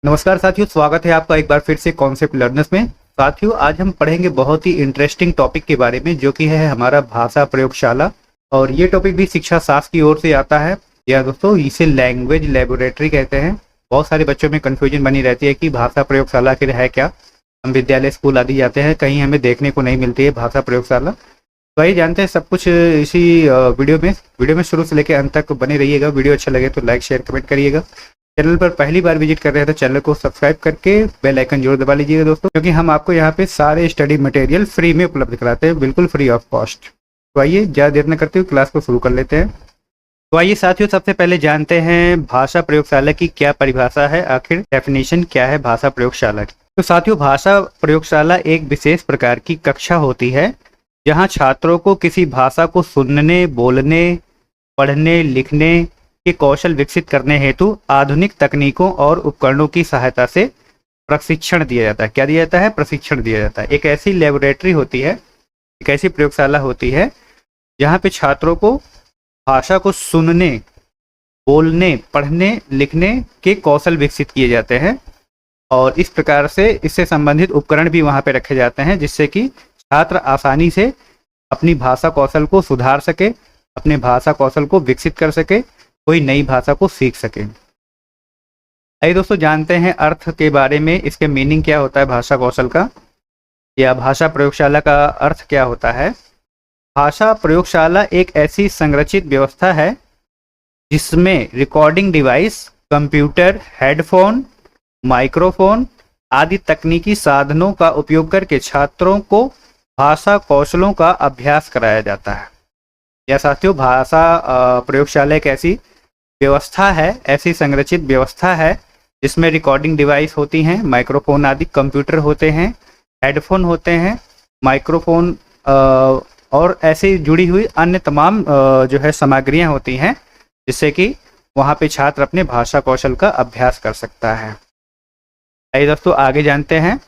नमस्कार साथियों, स्वागत है आपका एक बार फिर से कॉन्सेप्ट लर्नर्स में। साथियों, आज हम पढ़ेंगे बहुत ही इंटरेस्टिंग टॉपिक के बारे में, जो कि है हमारा भाषा प्रयोगशाला। और ये टॉपिक भी शिक्षा शास्त्र की ओर से आता है। या दोस्तों, इसे लैंग्वेज लेबोरेटरी कहते हैं। बहुत सारे बच्चों में कन्फ्यूजन बनी रहती है कि भाषा प्रयोगशाला आखिर है क्या। हम विद्यालय स्कूल आदि जाते हैं, कहीं हमें देखने को नहीं मिलती है भाषा प्रयोगशाला। तो आइए जानते हैं सब कुछ इसी वीडियो में शुरू से लेकर अंत तक बने रहिएगा। वीडियो अच्छा लगे तो लाइक शेयर कमेंट करिएगा। चैनल पर पहली बार विजिट कर रहे हैं तो चैनल को सब्सक्राइब करके बेल आइकन जरूर दबा लीजिएगा दोस्तों, क्योंकि हम आपको यहाँ पे सारे स्टडी मटेरियल फ्री में उपलब्ध कराते हैं, बिल्कुल फ्री ऑफ कॉस्ट। तो आइए ज़्यादा देर न करते हुए क्लास को शुरू कर लेते हैं। तो आइए साथियों, सबसे पहले जानते हैं भाषा प्रयोगशाला की क्या परिभाषा है, आखिर डेफिनेशन क्या है भाषा प्रयोगशाला की। तो साथियों, भाषा प्रयोगशाला एक विशेष प्रकार की कक्षा होती है जहाँ छात्रों को किसी भाषा को सुनने, बोलने, पढ़ने, लिखने के कौशल विकसित करने हेतु आधुनिक तकनीकों और उपकरणों की सहायता से प्रशिक्षण दिया जाता है। क्या दिया जाता है? प्रशिक्षण दिया जाता है। एक ऐसी लेबोरेटरी होती है, एक ऐसी प्रयोगशाला होती है जहाँ पे छात्रों को भाषा को सुनने, बोलने, पढ़ने, लिखने के कौशल विकसित किए जाते हैं। और इस प्रकार से इससे संबंधित उपकरण भी वहाँ पे रखे जाते हैं, जिससे कि छात्र आसानी से अपनी भाषा कौशल को सुधार सके, अपने भाषा कौशल को विकसित कर सके, कोई नई भाषा को सीख सके। आइए दोस्तों, जानते हैं अर्थ के बारे में, इसके मीनिंग क्या होता है भाषा कौशल का, या भाषा प्रयोगशाला का अर्थ क्या होता है। भाषा प्रयोगशाला एक ऐसी संरचित व्यवस्था है जिसमें recording device, computer, headphone, microphone आदि तकनीकी साधनों का उपयोग करके छात्रों को भाषा कौशलों का अभ्यास कराया जाता है। या साथियों, भाषा प्रयोगशाला एक ऐसी व्यवस्था है, ऐसी संरचित व्यवस्था है जिसमें रिकॉर्डिंग डिवाइस होती हैं, माइक्रोफोन आदि, कंप्यूटर होते हैं, हेडफोन होते हैं, माइक्रोफोन और ऐसी जुड़ी हुई अन्य तमाम जो है सामग्रियां होती हैं, जिससे कि वहाँ पे छात्र अपने भाषा कौशल का अभ्यास कर सकता है। आइए दोस्तों, आगे जानते हैं।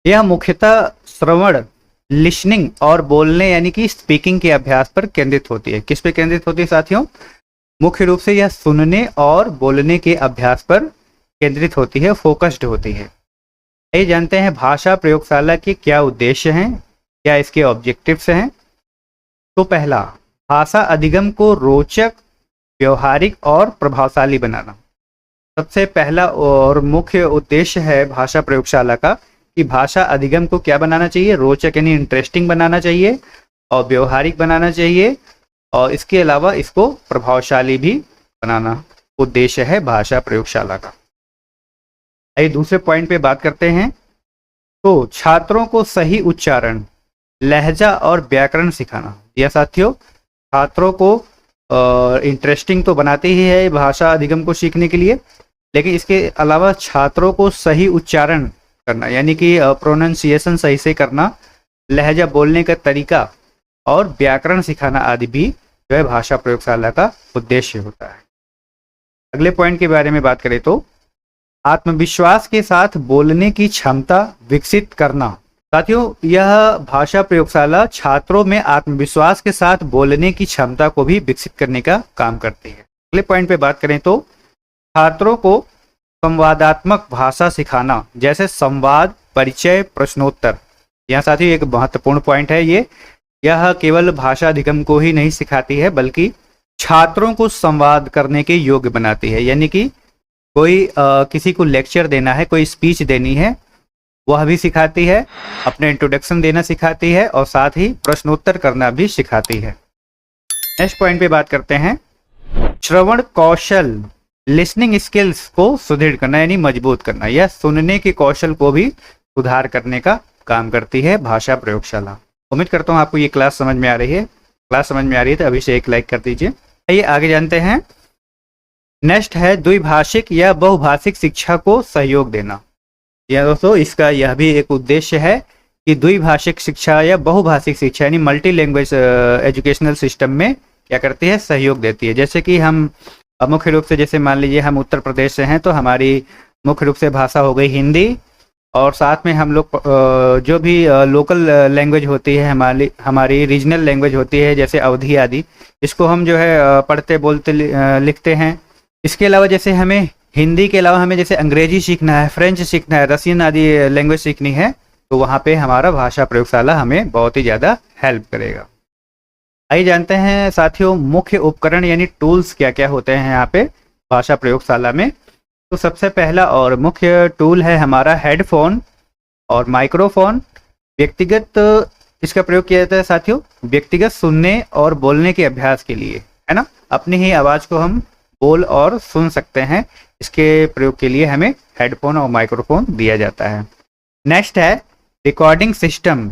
यह मुख्यतः श्रवण, लिसनिंग और बोलने यानी कि स्पीकिंग के अभ्यास पर केंद्रित होती है। किस पे केंद्रित होती है साथियों? मुख्य रूप से यह सुनने और बोलने के अभ्यास पर केंद्रित होती है, फोकस्ड होती है। ये जानते हैं भाषा प्रयोगशाला के क्या उद्देश्य हैं, क्या इसके ऑब्जेक्टिव्स हैं। तो पहला, भाषा अधिगम को रोचक, व्यवहारिक और प्रभावशाली बनाना। सबसे पहला और मुख्य उद्देश्य है भाषा प्रयोगशाला का कि भाषा अधिगम को क्या बनाना चाहिए? रोचक यानी इंटरेस्टिंग बनाना चाहिए, और व्यवहारिक बनाना चाहिए, और इसके अलावा इसको प्रभावशाली भी बनाना उद्देश्य है भाषा प्रयोगशाला का। आइए दूसरे पॉइंट पे बात करते हैं। तो छात्रों को सही उच्चारण, लहजा और व्याकरण सिखाना। यह साथियों, छात्रों को इंटरेस्टिंग तो बनाती ही है भाषा अधिगम को सीखने के लिए, लेकिन इसके अलावा छात्रों को सही उच्चारण करना, यानी कि प्रोनाउंसिएशन सही से करना, लहजा बोलने का तरीका और व्याकरण सिखाना आदि भी जो है भाषा प्रयोगशाला का उद्देश्य होता है। अगले पॉइंट के बारे में बात करें तो आत्मविश्वास के साथ बोलने की क्षमता विकसित करना। साथियों, यह भाषा प्रयोगशाला छात्रों में आत्मविश्वास के साथ बोलने की क्षमता को भी विकसित करने का काम करती है। अगले पॉइंट पे बात करें तो छात्रों को संवादात्मक भाषा सिखाना, जैसे संवाद, परिचय, प्रश्नोत्तर। यहाँ साथियों एक महत्वपूर्ण पॉइंट है ये। यह केवल भाषा अधिगम को ही नहीं सिखाती है, बल्कि छात्रों को संवाद करने के योग्य बनाती है। यानी कि कोई किसी को लेक्चर देना है, कोई स्पीच देनी है, वह भी सिखाती है, अपने इंट्रोडक्शन देना सिखाती है, और साथ ही प्रश्नोत्तर करना भी सिखाती है। नेक्स्ट पॉइंट पे बात करते हैं। श्रवण कौशल, लिसनिंग स्किल्स को सुदृढ़ करना यानी मजबूत करना। यह सुनने के कौशल को भी सुधार करने का काम करती है भाषा प्रयोगशाला। उम्मीद करता हूँ आपको ये क्लास समझ में आ रही है। क्लास समझ में आ रही है तो अभी से एक लाइक कर दीजिए। आइए आगे जानते हैं। नेक्स्ट है द्विभाषिक या बहुभाषिक शिक्षा को सहयोग देना। यह दोस्तों, इसका यह भी एक उद्देश्य है कि द्विभाषिक शिक्षा या बहुभाषिक शिक्षा यानी मल्टी लैंग्वेज एजुकेशनल सिस्टम में क्या करती है? सहयोग देती है। जैसे कि हम मुख्य रूप से, जैसे मान लीजिए हम उत्तर प्रदेश से हैं, तो हमारी मुख्य रूप से भाषा हो गई हिंदी, और साथ में हम लोग जो भी लोकल लैंग्वेज होती है, हमारी रीजनल लैंग्वेज होती है, जैसे अवधी आदि, इसको हम जो है पढ़ते, बोलते, लिखते हैं। इसके अलावा जैसे हमें हिंदी के अलावा हमें जैसे अंग्रेजी सीखना है, फ्रेंच सीखना है, रशियन आदि लैंग्वेज सीखनी है, तो वहाँ पे हमारा भाषा प्रयोगशाला हमें बहुत ही ज़्यादा हेल्प करेगा। आइए जानते हैं साथियों मुख्य उपकरण यानी टूल्स क्या क्या होते हैं यहाँ पे भाषा प्रयोगशाला में। तो सबसे पहला और मुख्य टूल है हमारा हेडफोन और माइक्रोफोन। व्यक्तिगत इसका प्रयोग किया जाता है साथियों व्यक्तिगत सुनने और बोलने के अभ्यास के लिए, है ना। अपनी ही आवाज़ को हम बोल और सुन सकते हैं, इसके प्रयोग के लिए हमें हेडफोन और माइक्रोफोन दिया जाता है। नेक्स्ट है रिकॉर्डिंग सिस्टम।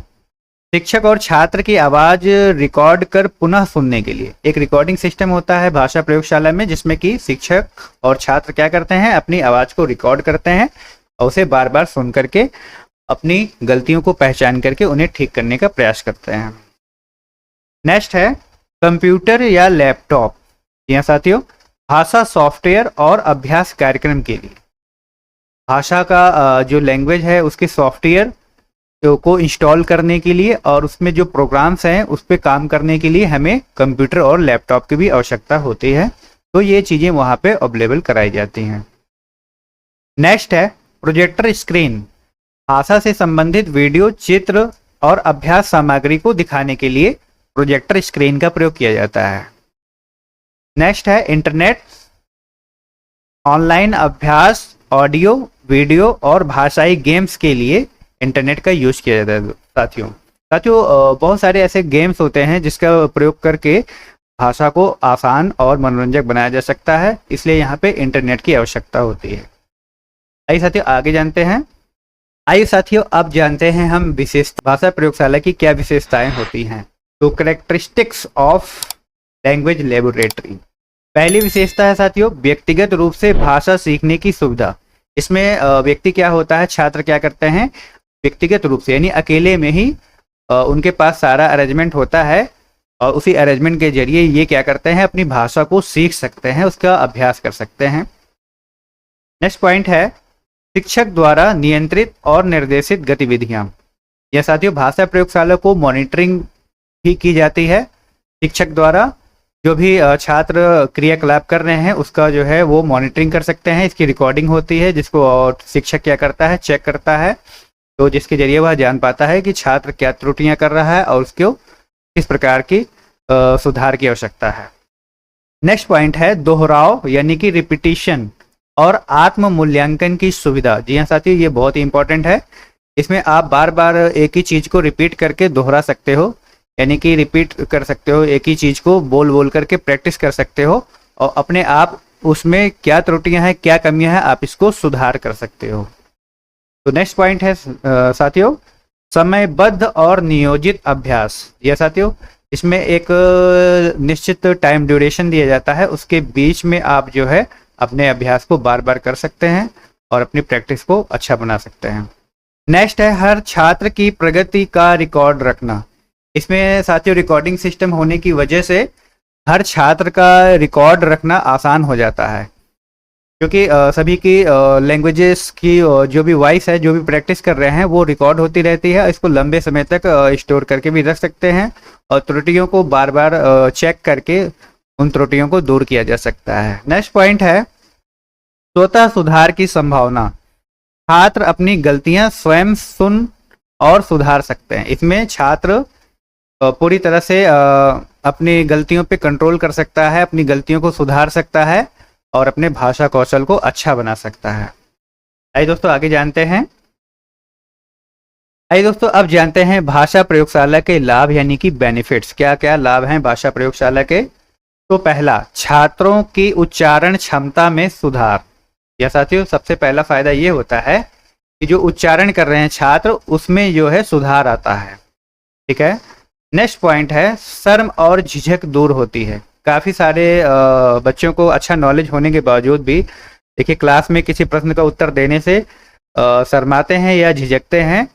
शिक्षक और छात्र की आवाज़ रिकॉर्ड कर पुनः सुनने के लिए एक रिकॉर्डिंग सिस्टम होता है भाषा प्रयोगशाला में, जिसमें कि शिक्षक और छात्र क्या करते हैं, अपनी आवाज़ को रिकॉर्ड करते हैं और उसे बार बार सुन करके अपनी गलतियों को पहचान करके उन्हें ठीक करने का प्रयास करते हैं। नेक्स्ट है कंप्यूटर या लैपटॉप। जी हाँ साथियों, भाषा सॉफ्टवेयर और अभ्यास कार्यक्रम के लिए भाषा का जो लैंग्वेज है उसके सॉफ्टवेयर को इंस्टॉल करने के लिए और उसमें जो प्रोग्राम्स हैं उस पर काम करने के लिए हमें कंप्यूटर और लैपटॉप की भी आवश्यकता होती है, तो ये चीज़ें वहाँ पे अवेलेबल कराई जाती हैं। नेक्स्ट है प्रोजेक्टर स्क्रीन। भाषा से संबंधित वीडियो, चित्र और अभ्यास सामग्री को दिखाने के लिए प्रोजेक्टर स्क्रीन का प्रयोग किया जाता है। नेक्स्ट है इंटरनेट। ऑनलाइन अभ्यास, ऑडियो, वीडियो और भाषाई गेम्स के लिए इंटरनेट का यूज किया जाता है साथियों बहुत सारे ऐसे गेम्स होते हैं जिसका प्रयोग करके भाषा को आसान और मनोरंजक बनाया जा सकता है, इसलिए यहाँ पे इंटरनेट की आवश्यकता होती है। आइए साथियों आगे जानते हैं। आइए साथियों अब जानते हैं हम विशेषता भाषा प्रयोगशाला की क्या विशेषताएं होती हैं। तो कैरेक्टरिस्टिक्स ऑफ लैंग्वेज लेबोरेटरी। पहली विशेषता है साथियों व्यक्तिगत रूप से भाषा सीखने की सुविधा। इसमें व्यक्ति क्या होता है, छात्र क्या करते हैं, व्यक्तिगत रूप से यानी अकेले में ही उनके पास सारा अरेंजमेंट होता है और उसी अरेंजमेंट के जरिए ये क्या करते हैं, अपनी भाषा को सीख सकते हैं, उसका अभ्यास कर सकते हैं। नेक्स्ट पॉइंट है शिक्षक द्वारा नियंत्रित और निर्देशित गतिविधियां। यह साथियों भाषा प्रयोगशाला को मॉनिटरिंग भी की जाती है शिक्षक द्वारा। जो भी छात्र क्रियाकलाप कर रहे हैं उसका जो है वो मॉनिटरिंग कर सकते हैं, इसकी रिकॉर्डिंग होती है जिसको शिक्षक क्या करता है, चेक करता है, तो जिसके जरिए वह जान पाता है कि छात्र क्या त्रुटियां कर रहा है और उसको किस प्रकार की सुधार की आवश्यकता है। नेक्स्ट पॉइंट है दोहराव यानी कि रिपीटिशन और आत्म मूल्यांकन की सुविधा। जी हाँ साथियों ये बहुत ही इंपॉर्टेंट है। इसमें आप बार बार एक ही चीज़ को रिपीट करके दोहरा सकते हो, यानी कि रिपीट कर सकते हो, एक ही चीज़ को बोल बोल करके प्रैक्टिस कर सकते हो और अपने आप उसमें क्या त्रुटियां हैं, क्या कमियां हैं, आप इसको सुधार कर सकते हो। तो नेक्स्ट पॉइंट है साथियों समयबद्ध और नियोजित अभ्यास। यह साथियों इसमें एक निश्चित टाइम ड्यूरेशन दिया जाता है, उसके बीच में आप जो है अपने अभ्यास को बार बार कर सकते हैं और अपनी प्रैक्टिस को अच्छा बना सकते हैं। नेक्स्ट है हर छात्र की प्रगति का रिकॉर्ड रखना। इसमें साथियों रिकॉर्डिंग सिस्टम होने की वजह से हर छात्र का रिकॉर्ड रखना आसान हो जाता है, क्योंकि सभी की लैंग्वेजेस की जो भी वॉइस है, जो भी प्रैक्टिस कर रहे हैं वो रिकॉर्ड होती रहती है। इसको लंबे समय तक स्टोर करके भी रख सकते हैं और त्रुटियों को बार बार चेक करके उन त्रुटियों को दूर किया जा सकता है। नेक्स्ट पॉइंट है स्वतः सुधार की संभावना। छात्र अपनी गलतियां स्वयं सुन और सुधार सकते हैं। इसमें छात्र पूरी तरह से अपनी गलतियों पे कंट्रोल कर सकता है, अपनी गलतियों को सुधार सकता है और अपने भाषा कौशल को अच्छा बना सकता है। आइए दोस्तों आगे जानते हैं। आइए दोस्तों अब जानते हैं भाषा प्रयोगशाला के लाभ यानी कि बेनिफिट्स। क्या क्या लाभ हैं भाषा प्रयोगशाला के। तो पहला छात्रों की उच्चारण क्षमता में सुधार। यह साथियों सबसे पहला फायदा ये होता है कि जो उच्चारण कर रहे हैं छात्र उसमें जो है सुधार आता है। ठीक है। नेक्स्ट पॉइंट है शर्म और झिझक दूर होती है। काफ़ी सारे बच्चों को अच्छा नॉलेज होने के बावजूद भी देखिए क्लास में किसी प्रश्न का उत्तर देने से शर्माते हैं या झिझकते हैं,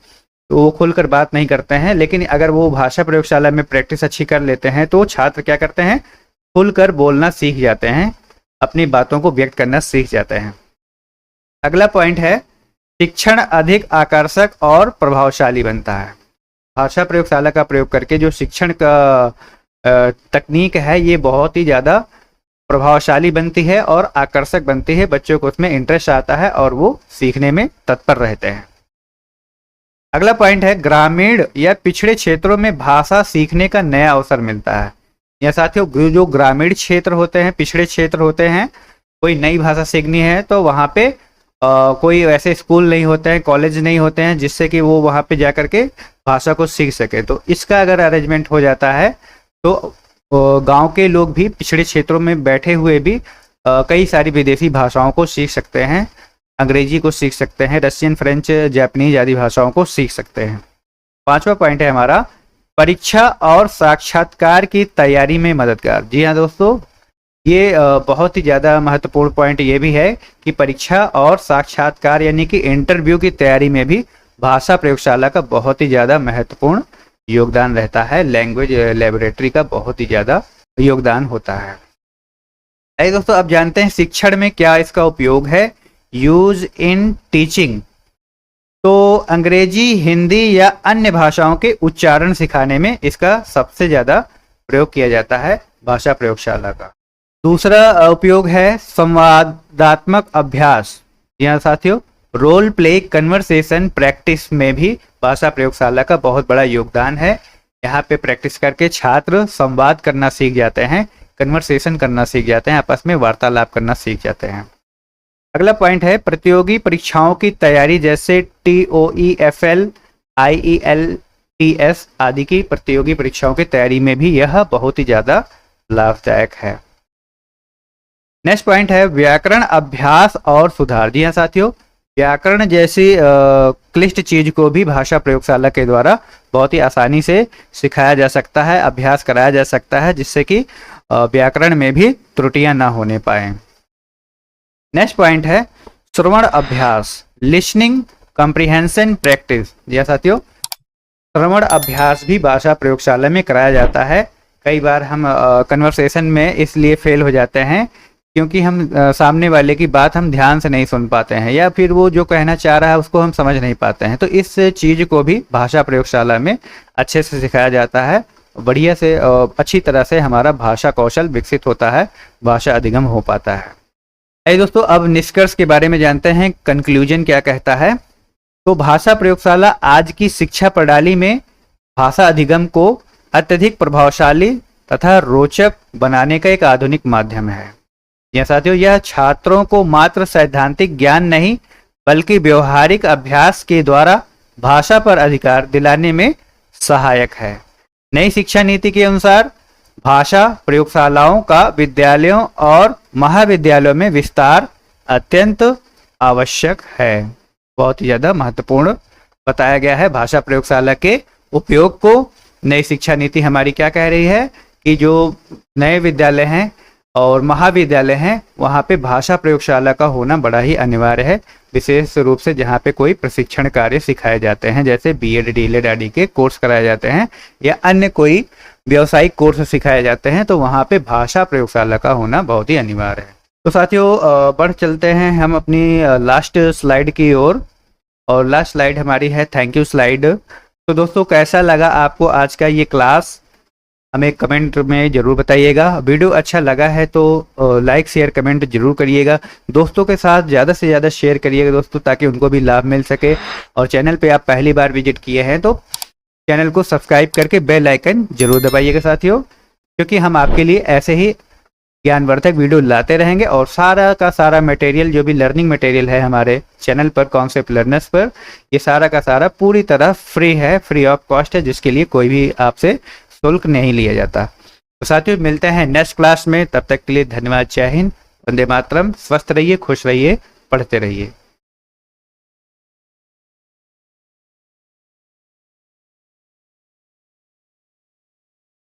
तो वो खुलकर बात नहीं करते हैं। लेकिन अगर वो भाषा प्रयोगशाला में प्रैक्टिस अच्छी कर लेते हैं तो छात्र क्या करते हैं, खुलकर बोलना सीख जाते हैं, अपनी बातों को व्यक्त करना सीख जाते हैं। अगला पॉइंट है शिक्षण अधिक आकर्षक और प्रभावशाली बनता है। भाषा प्रयोगशाला का प्रयोग करके जो शिक्षण का तकनीक है ये बहुत ही ज़्यादा प्रभावशाली बनती है और आकर्षक बनती है, बच्चों को उसमें इंटरेस्ट आता है और वो सीखने में तत्पर रहते हैं। अगला पॉइंट है ग्रामीण या पिछड़े क्षेत्रों में भाषा सीखने का नया अवसर मिलता है। या साथियों, जो ग्रामीण क्षेत्र होते हैं, पिछड़े क्षेत्र होते हैं, कोई नई भाषा सीखनी है तो वहाँ पे कोई ऐसे स्कूल नहीं होते हैं, कॉलेज नहीं होते हैं जिससे कि वो वहाँ पे जा करके भाषा को सीख सके। तो इसका अगर अरेंजमेंट हो जाता है तो गांव के लोग भी पिछड़े क्षेत्रों में बैठे हुए भी कई सारी विदेशी भाषाओं को सीख सकते हैं, अंग्रेजी को सीख सकते हैं, रशियन, फ्रेंच, जापानीज आदि भाषाओं को सीख सकते हैं। 5वां पॉइंट है हमारा परीक्षा और साक्षात्कार की तैयारी में मददगार। जी हाँ दोस्तों, ये बहुत ही ज़्यादा महत्वपूर्ण पॉइंट ये भी है कि परीक्षा और साक्षात्कार यानी कि इंटरव्यू की तैयारी में भी भाषा प्रयोगशाला का बहुत ही ज़्यादा महत्वपूर्ण योगदान रहता है। लैंग्वेज लेबोरेटरी का बहुत ही ज़्यादा योगदान होता है। आइए दोस्तों, अब जानते हैं शिक्षण में क्या इसका उपयोग है। यूज इन टीचिंग, तो अंग्रेजी, हिंदी या अन्य भाषाओं के उच्चारण सिखाने में इसका सबसे ज़्यादा प्रयोग किया जाता है भाषा प्रयोगशाला का। दूसरा उपयोग है संवादात्मक अभ्यास। यहाँ साथियों, रोल प्ले कन्वर्सेशन प्रैक्टिस में भी भाषा प्रयोगशाला का बहुत बड़ा योगदान है। यहाँ पे प्रैक्टिस करके छात्र संवाद करना सीख जाते हैं, कन्वर्सेशन करना सीख जाते हैं, आपस में वार्तालाप करना सीख जाते हैं। अगला पॉइंट है प्रतियोगी परीक्षाओं की तैयारी, जैसे TOEFL, IELTS आदि की प्रतियोगी परीक्षाओं की तैयारी में भी यह बहुत ही ज़्यादा लाभदायक है। नेक्स्ट पॉइंट है व्याकरण अभ्यास और सुधार। जी हाँ साथियों, व्याकरण जैसी क्लिष्ट चीज को भी भाषा प्रयोगशाला के द्वारा बहुत ही आसानी से सिखाया जा सकता है, अभ्यास कराया जा सकता है, जिससे कि व्याकरण में भी त्रुटियां ना होने पाए। नेक्स्ट पॉइंट है श्रवण अभ्यास, लिसनिंग कॉम्प्रिहेंशन प्रैक्टिस। जी हाँ साथियों, श्रवण अभ्यास भी भाषा प्रयोगशाला में कराया जाता है। कई बार हम कन्वर्सेशन में इसलिए फेल हो जाते हैं क्योंकि हम सामने वाले की बात हम ध्यान से नहीं सुन पाते हैं, या फिर वो जो कहना चाह रहा है उसको हम समझ नहीं पाते हैं। तो इस चीज़ को भी भाषा प्रयोगशाला में अच्छे से सिखाया जाता है, बढ़िया से अच्छी तरह से हमारा भाषा कौशल विकसित होता है, भाषा अधिगम हो पाता है। आइए दोस्तों, अब निष्कर्ष के बारे में जानते हैं, कंक्लूजन क्या कहता है। तो भाषा प्रयोगशाला आज की शिक्षा प्रणाली में भाषा अधिगम को अत्यधिक प्रभावशाली तथा रोचक बनाने का एक आधुनिक माध्यम है। यह साथियों, यह छात्रों को मात्र सैद्धांतिक ज्ञान नहीं बल्कि व्यवहारिक अभ्यास के द्वारा भाषा पर अधिकार दिलाने में सहायक है। नई शिक्षा नीति के अनुसार भाषा प्रयोगशालाओं का विद्यालयों और महाविद्यालयों में विस्तार अत्यंत आवश्यक है। बहुत ही ज़्यादा महत्वपूर्ण बताया गया है भाषा प्रयोगशाला के उपयोग को। नई शिक्षा नीति हमारी क्या कह रही है कि जो नए विद्यालय हैं और महाविद्यालय हैं वहाँ पे भाषा प्रयोगशाला का होना बड़ा ही अनिवार्य है, विशेष रूप से जहाँ पे कोई प्रशिक्षण कार्य सिखाए जाते हैं, जैसे BEd, DEled आदि के कोर्स कराए जाते हैं या अन्य कोई व्यावसायिक कोर्स सिखाए जाते हैं, तो वहाँ पे भाषा प्रयोगशाला का होना बहुत ही अनिवार्य है। तो साथियों, बढ़ चलते हैं हम अपनी लास्ट स्लाइड की ओर, और लास्ट स्लाइड हमारी है थैंक यू स्लाइड। तो दोस्तों, कैसा लगा आपको आज का ये क्लास, हमें कमेंट में ज़रूर बताइएगा। वीडियो अच्छा लगा है तो लाइक शेयर कमेंट जरूर करिएगा। दोस्तों के साथ ज़्यादा से ज़्यादा शेयर करिएगा दोस्तों, ताकि उनको भी लाभ मिल सके। और चैनल पे आप पहली बार विजिट किए हैं तो चैनल को सब्सक्राइब करके बेल आइकन जरूर दबाइएगा साथियों, क्योंकि हम आपके लिए ऐसे ही ज्ञानवर्धक वीडियो लाते रहेंगे। और सारा का सारा मटेरियल, जो भी लर्निंग मटेरियल है हमारे चैनल पर कॉन्सेप्ट लर्नर्स पर, ये सारा का सारा पूरी तरह फ्री है, फ्री ऑफ कॉस्ट है, जिसके लिए कोई भी आपसे शुल्क नहीं लिया जाता। तो साथियों, मिलते हैं नेक्स्ट क्लास में, तब तक के लिए धन्यवाद। जय हिंद, वंदे मातरम। स्वस्थ रहिए, खुश रहिए, पढ़ते रहिए।